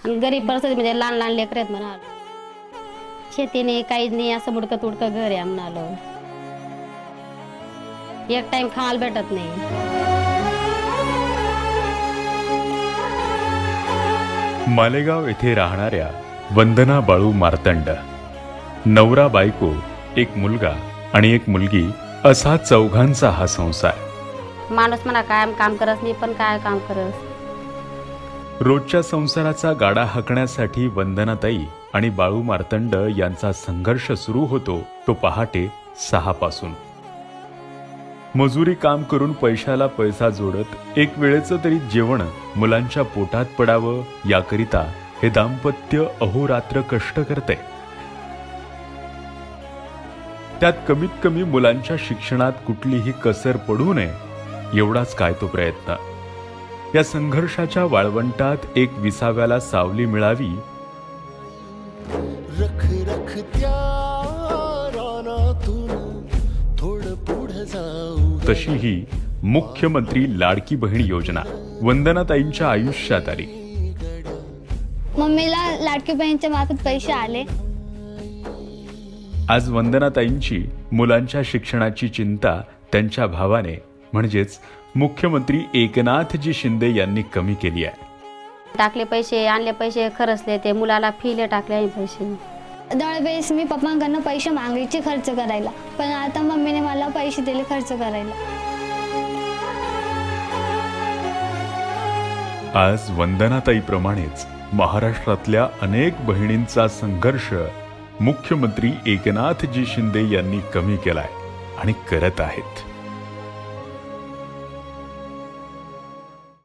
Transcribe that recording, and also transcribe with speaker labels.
Speaker 1: आणि गरीब परिस्थिती म्हणजे लहान लहान लेकर आहेत म्हणा. शेतीने काहीच नाही, असं बुडकं तुडकं घर आहे म्हणालो. एक टाइम खायला भेटत नाही.
Speaker 2: मालेगाव येथे राहणाऱ्या वंदना बाळू मार्तंड, नवरा बायको, एक मुलगा आणि एक मुलगी असा चौघांचा हा संसार.
Speaker 1: माणूस म्हणा कायम काम करत नाही, पण काय काम करत.
Speaker 2: रोजच्या संसाराचा गाडा हाकण्यासाठी वंदनाताई आणि बाळू मार्तंड यांचा संघर्ष सुरू होतो तो पहाटे 6 पासून. मजुरी काम करून पैशाला पैसा जोडत एक वेळेचं तरी जेवण मुलांच्या पोटात पडावं याकरिता हे दाम्पत्य अहोरात्र कष्ट करते. त्यात कमीत कमी मुलांच्या शिक्षणात कुठलीही कसर पडू नये एवढाच काय तो प्रयत्न. या संघर्षाच्या वाळवंटात एक विसाव्याला सावली मिळावी
Speaker 3: रख रख त्या रानातून थोडं पुढे जाऊ,
Speaker 2: तशी ही मुख्यमंत्री लाडकी बहीण योजना वंदनाताईंच्या आयुष्यात आली.
Speaker 4: मम्मीला लाडकी बहीणच्या मार्फत पैसे आले.
Speaker 2: आज वंदनाताईंची मुलांच्या शिक्षणाची चिंता त्यांच्या भावाने म्हणजेच मुख्यमंत्री एकनाथजी शिंदे यांनी कमी केली आहे.
Speaker 1: टाकले पैसे, आणले पैसे, खर्चले, ते मुलाला फीले टाकले पैसे.
Speaker 4: दरवेळेस मी पप्पांकडनं पैसे मागायचे खर्च करायला, पण आता मम्मीने मला पैसे दिले खर्च करायला.
Speaker 2: आज वंदनाताईप्रमाणेच महाराष्ट्रातल्या अनेक बहिणींचा संघर्ष मुख्यमंत्री एकनाथजी शिंदे यांनी कमी केलाय आणि करत आहेत.